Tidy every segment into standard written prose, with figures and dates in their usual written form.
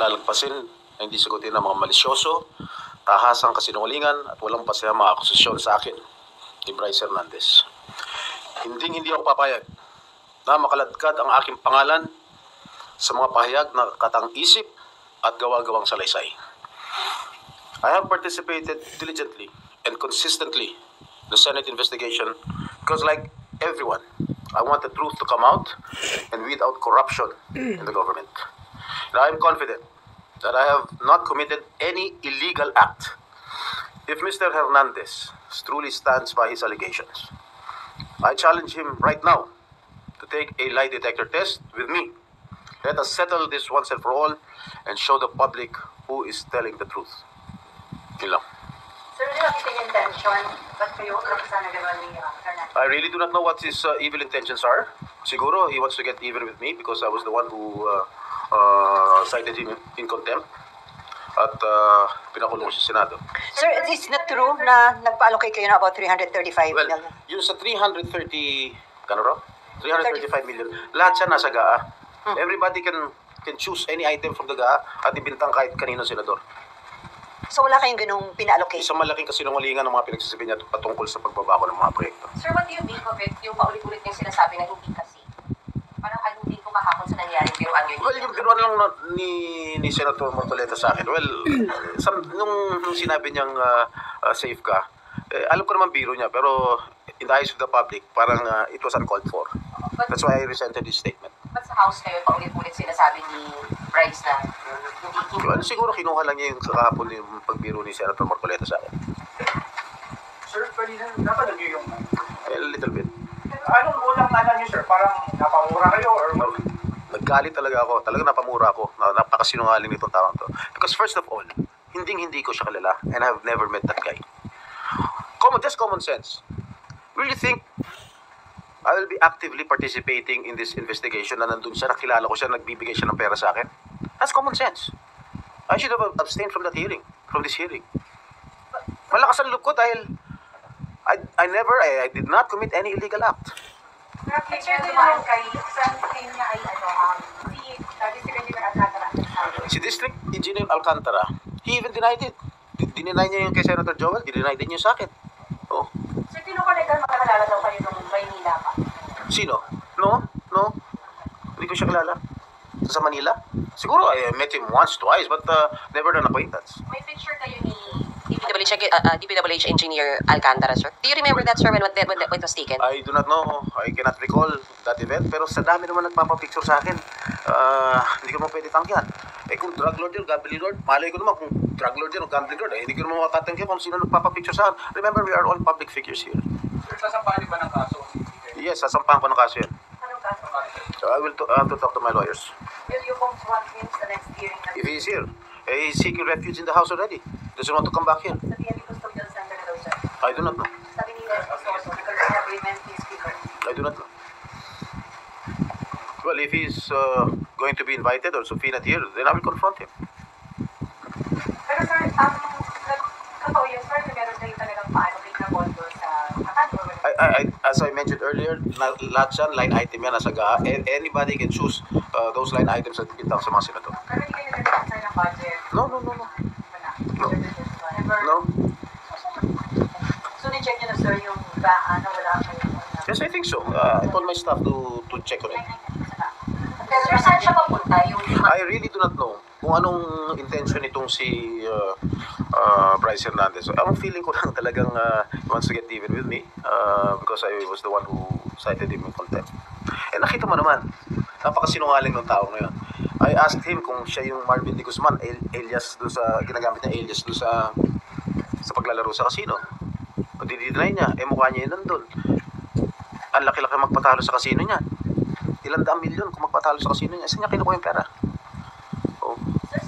palalagpasin na hindi sagutin ng mga malisyoso, tahasang kasinungalingan at walang pasayang mga akusasyon sa akin ni Bryce Hernandez. Hindi ako papayag na makaladkad ang aking pangalan sa mga pahayag na katang-isip at gawa-gawang salaysay. I have participated diligently and consistently in the Senate investigation because, like everyone, I want the truth to come out and weed out corruption in the government. And I am confident that I have not committed any illegal act if Mr. Hernandez truly stands by his allegations. I challenge him right now to take a lie detector test with me. Let us settle this once and for all and show the public who is telling the truth. Yun lang. Sir, hindi nakita yung intention. Ba't kayo sana gano'n ni Hernandez? I really do not know what his evil intentions are. Siguro he wants to get even with me because I was the one who cited him in contempt. At pinakulong sa Senado. Sir, is it true na nagpa-allocate kayo na about 335 Well, million? yung sa 335 million, lahat siya nasa GAA. Everybody can choose any item from the GAA at ibintang kahit kanino senador. So wala kayong ganung pina-allocate? Isang malaking kasinungalingan ng mga pinagsasabi niya patungkol sa pagbabago ng mga proyekto. Sir, what do you think of it? Yung paulit-ulit yung sinasabi na hindi kasi. Parang aludin ko kahapon sa nangyaring biruan yun. Well, yung biruan lang ni Senator Marcoleta sa akin. Well, nung sinabi niyang safe ka, alam ko naman biro niya, pero in the eyes of the public, parang it was uncalled for. That's why I resented his statement. Ba't sa House kayo paulit-ulit sinasabi ni Bryce na hindi Well, siguro kinuha lang niya yung kahapon yung pagbiro ni Senator Marcoleta sa akin. Sir, kanina, napanood niyo yung... A little bit. Anong unang nala niyo, sir? Parang napamura kayo or... Naggalit talaga ako. Talaga napamura ako. Napakasinungaling nitong taong to. Because first of all, hindi ko siya kilala and I have never met that guy. Just common sense. Will you think I will be actively participating in this investigation na nandun siya, nakilala ko siya, nagbibigay siya ng pera sa akin? That's common sense. I should have abstained from this hearing. Malakas ang loob ko dahil I did not commit any illegal act. Picture naman kay sa team niya ay District Engineer Alcantara. Si District Engineer Alcantara, he even denied it. Dininay niya yung kay Senator Joel, denied din niya sa akin. Oh. Sir, kinukonekan makakalala daw kayo nung Maynila pa? Sino? No. Hindi ko siya kilala. Sa Manila? Siguro I met him once, twice, but never an acquaintance. May picture kayo ni DPWH Engineer Alcantara, sir. Do you remember that, sir, when it was taken? I do not know. I cannot recall that event. Pero sa dami naman nagpapapicture sa akin, hindi ko naman pwede tanggihan. Kung drug lord yun, gambling lord, malay ko naman kung drug lord yun o gambling lord, hindi ko naman matatanggihan kung sino nagpapapicture sa akin. Remember, we are all public figures here. Sir, sasampahan niyo ba ng kaso? Yes, sasampahan ko ng kaso yan. anong kaso? So I will have to talk to my lawyers. Will you confront him sa next hearing na If he is here, he's seeking refuge in the house already. Doesn't want to come back here. sa PNP Custodial Center na daw siya? I do not know. Sabi ni Leslie Soto, because the agreement is speaker. I do not know. Well, if he's going to be invited or Sophie not here, then I will confront him. Pero sir, totoo yun, sir, na meron kayo talagang pa-allocate na bondo sa Akador. As I mentioned earlier, lahat yan, line item yan nasa GAA. Anybody can choose those line items at bintang sa mga senador. Pero hindi kayo nag-decide ng budget. No. Wala. No. Never. No? So, ni-check niyo na sir yung GAA na wala kayo. Yes, I think so. I told my staff to check on it. Pero sir, saan siya papunta? Yung I really do not know kung anong intention nitong si Bryce Hernandez. So, ang feeling ko lang talagang he wants to get even with me because I was the one who cited him in contempt. Eh nakita mo naman, napakasinungaling ng tao ngayon. I asked him kung siya yung Marvin D. Guzman, alias doon sa, ginagamit niya alias doon sa paglalaro sa casino. O didinay niya, mukha niya yun nandun. Ang laki-laki magpatalo sa casino niya. Ilang daang milyon kung magpatalo sa casino niya. Saan niya kinukuha yung pera? Oh.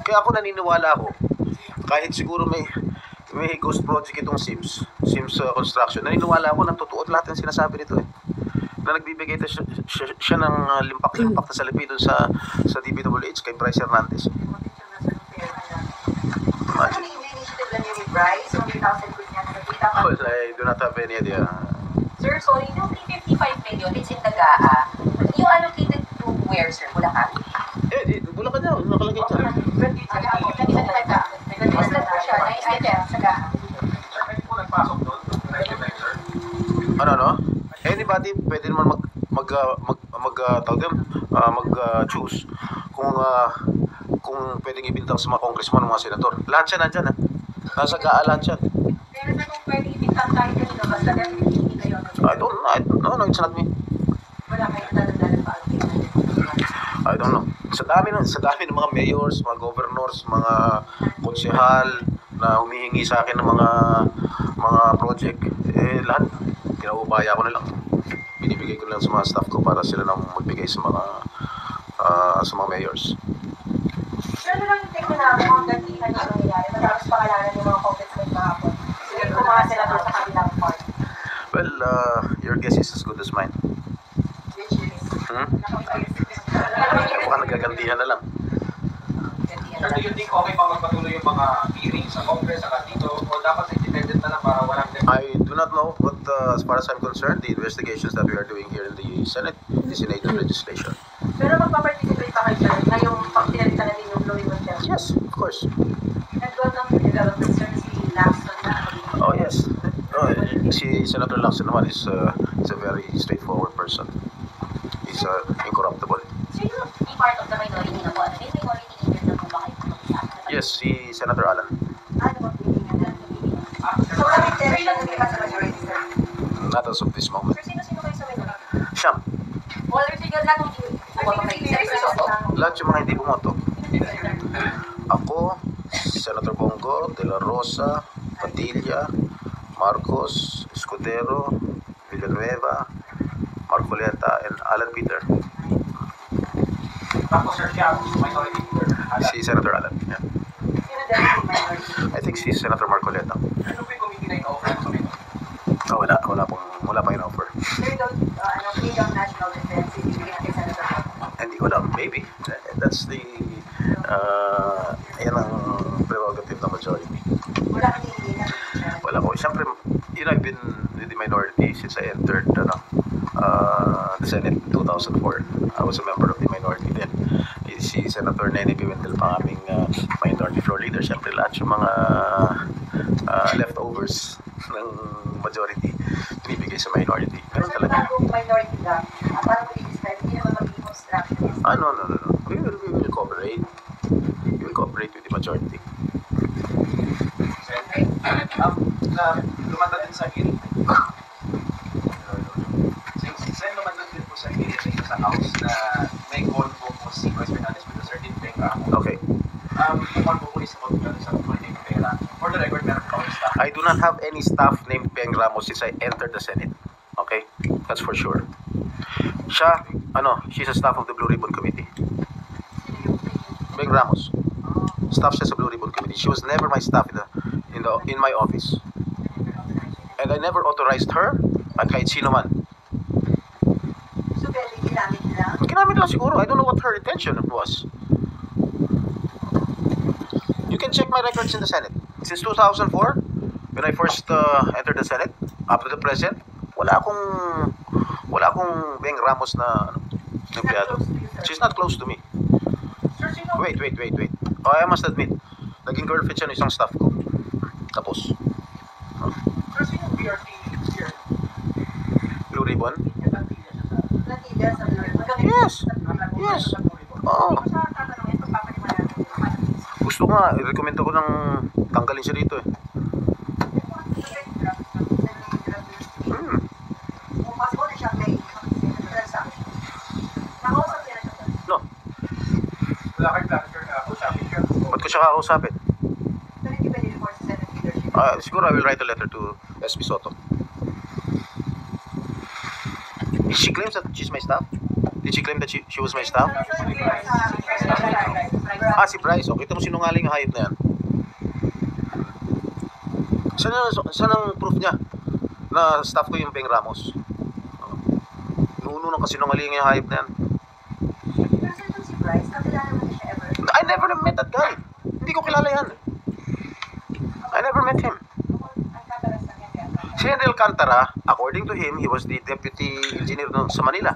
Kaya ako naniniwala ako, kahit siguro may ghost project itong Sims Construction, naniniwala ako na totoo lahat ng sinasabi nito eh. Na nagbibigay siya ng limpak-limpak na salapi doon sa DPWH kay Bryce Hernandez. Ano yung initiative lang niya ni Bryce? 100,000 good niya nakikita ka? Well, I do not have any idea. Sir, sorry, yung 355 million, it's in the GAA. You allocated to where, sir? Bulacan? Bulacan daw, nakalagay dyan. Ano? Anybody pwede naman tawag din, choose kung pwedeng ibintang sa mga congressman, mga senator. Lahat siya nandyan, ha? Nasa lahat siya. Pero sa kung pwede ibintang tayo kanino, basta definitely hindi kayo. I don't know. No, it's not me. Wala kayong dadagdagan pa. I don't know. Sa dami ng mga mayors, mga governors, mga konsehal na humihingi sa akin ng mga project, lahat pinaubaya ko na lang. Binibigay ko na lang sa mga staff ko para sila nang magbigay sa mga mayors. Pero ano lang yung take na ako ang gantihan na nangyayari matapos pangalanan yung mga congressmen kahapon. Sige ko mga senador sa kabilang part. Well, your guess is as good as mine. Which is, Baka nagagantihan na lang. Sir, do you think okay pa magpatuloy yung mga hearings sa Congress, saka dito, o dapat independent na lang para walang I do not know, but as far as I'm concerned, the investigations that we are doing here in the Senate is innate legislation. Pero magpa-participate pa kayo sir, ngayong pagpinalitan natin yung Louis Montiel. Yes, of course. Nag-go ng development sir, si Lacson na. Oh, yes. Si Senator Lacson naman is a very straightforward person. He's incorruptible. So yung part of the minority na po, ano yung minority leader na po ba kayo mag-usap? Yes, si Senator Alan. Ano ba pilihan na? So wala may tension ka sa majority sir? Not as of this moment. Sir, sino-sino kayo sa minority? Siyam. Wala rin figure lang kung bumoto kayo. Lahat yung mga hindi bumoto. Ako, Senator Bongo, De La Rosa, Padilla, Marcos, Escudero, Villanueva, Marcoleta, and Alan Peter. Tapos sir, siya, minority leader. Si Senator Alan. Yeah. Sino dahil yung minority? I think si Senator Marcoleta. Ano po yung committee na in-offer sa mga? Oh, wala pa yung offer. Sir, freedom national defense, ibigay natin sa Senator Bongo. Hindi ko alam. Maybe. That's the, yan ang prerogative ng majority. Wala kang hindi na. Wala ko. Siyempre, I've been with the minority since I entered the Senate in 2004. I was a member of the minority then. Si Senator Nene Pimentel pa aming minority floor leader. Siyempre, lahat yung mga leftovers ng majority binibigay sa minority. Ganun Sir, talaga. kung minority ka, parang ko i-describe, hindi naman magiging obstructionist. No. We will cooperate. We will cooperate with the majority. Lumanda din sa hearing. Sen, lumanda din po sa hearing dito sa House na may convo po si Vice Fernandez with a certain pera. Okay. Yung convo po is about sa certain pera. For the record, meron po akong staff. I do not have any staff named Peng Ramos since I entered the Senate. Okay? That's for sure. She's a staff of the Blue Ribbon Committee. Peng Ramos. Staff siya sa Blue Ribbon Committee. She was never my staff in my office. And I never authorized her at kahit sino man. So, pwede ginamit lang. Ginamit lang siguro. I don't know what her intention was. You can check my records in the Senate. Since 2004, when I first entered the Senate, up to the present, wala akong Beng Ramos na empleyado. She's not close to me. Sir, sino? Wait. Oh, I must admit, naging girlfriend siya ng isang staff ko. Tapos, Sir, sino BRT here? Blue Ribbon? Natila sa minority. Yes. Oo. Sa tatanungin, pagpapaliwanag natin yung mga Gusto ko nga, i-recommend ako ng tanggalin siya dito eh. Possible na siya may transaction. Nakausap niya na siya. No, Wala kang plan, sir, na usapin siya. ba't ko siya kakausapin? Pero hindi pwede report sa Senate leadership. Siguro I will write a letter to SB Soto. Did she claim that she's my staff? Did she claim that she was my staff? Si Bryce. Okay, ito mo sinungaling ang hayop na yan. Saan ang proof niya na staff ko yung Beng Ramos? Nuno ng kasinungaling yung hayop na yan. Pero sir, itong si Bryce, nakilala mo na siya ever? I never met that guy. Hindi ko kilala yan. I never met him. Ang katalas na niya. Si Henry Alcantara, according to him, he was the deputy engineer sa Manila.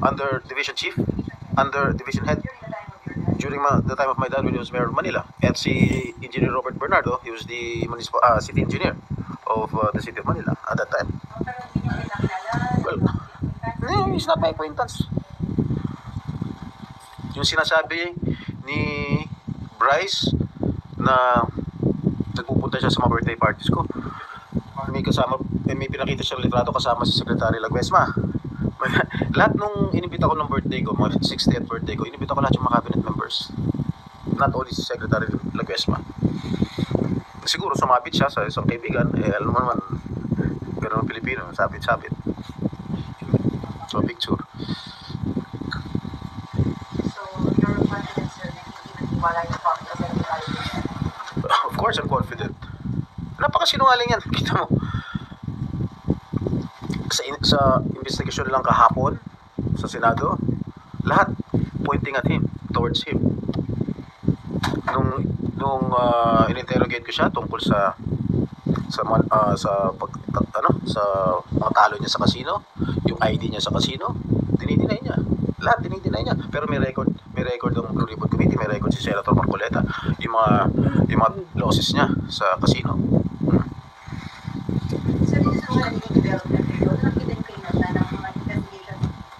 Under division chief, under division head. during the time of my dad when he was mayor of Manila. And si Engineer Robert Bernardo, he was the city engineer of the city of Manila at that time. Pero hindi niyo pinakilala. Well, no, he's not my acquaintance. Yung sinasabi ni Bryce na nagpupunta siya sa mga birthday parties ko, may pinakita siyang litrato kasama si Secretary Laguesma. Lahat nung inibita ko ng birthday ko, mga 60th birthday ko, inibita ko lahat yung mga cabinet members. Not only si Secretary Laguesma. Siguro sumabit siya sa isang kaibigan, alam mo naman, ganun ang Pilipino, sabit-sabit. So, picture. So, you're confident, sir, na hindi nagtiwala yung public sa Secretary? Of course, I'm confident. Napakasinungaling yan, kita mo. Sa investigation lang kahapon sa Senado, lahat pointing at him, towards him. Nung in-interrogate ko siya tungkol sa mga talo niya sa casino, yung ID niya sa casino, dinideny niya. Lahat dinideny niya. Pero may record ng Blue Ribbon Committee, may record si Senator Marcoleta, yung mga losses niya sa casino. So, this is one of the development report. Nakita niyo kayo na ng mga investigation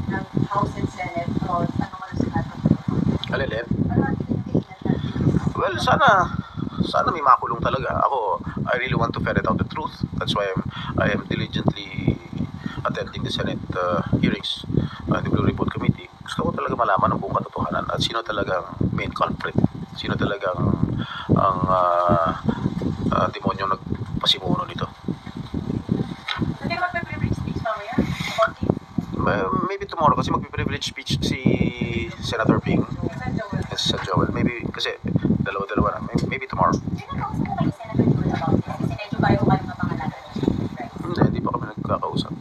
ng House and Senate o ano man sa natin. Alin? Ano nakita niyo kayo na? Well, sana may makulong talaga. Ako, I really want to ferret out the truth. That's why I am diligently attending the Senate hearings, the Blue Ribbon Committee. Gusto ko talaga malaman ang buong katotohanan at sino talagang main culprit. Sino talagang ang demonyong nagpasimuno nito. Hindi naman may privilege speech mamaya? About you? Maybe tomorrow kasi magpi-privilege speech si Senator Ping and si Joel. Maybe kasi dalawa-dalawa na. Maybe tomorrow. Sino kausap ko kayo, Senator Joel, about this? Kasi medyo bayo kayo mapangalanan. Hindi pa kami nagkakausap.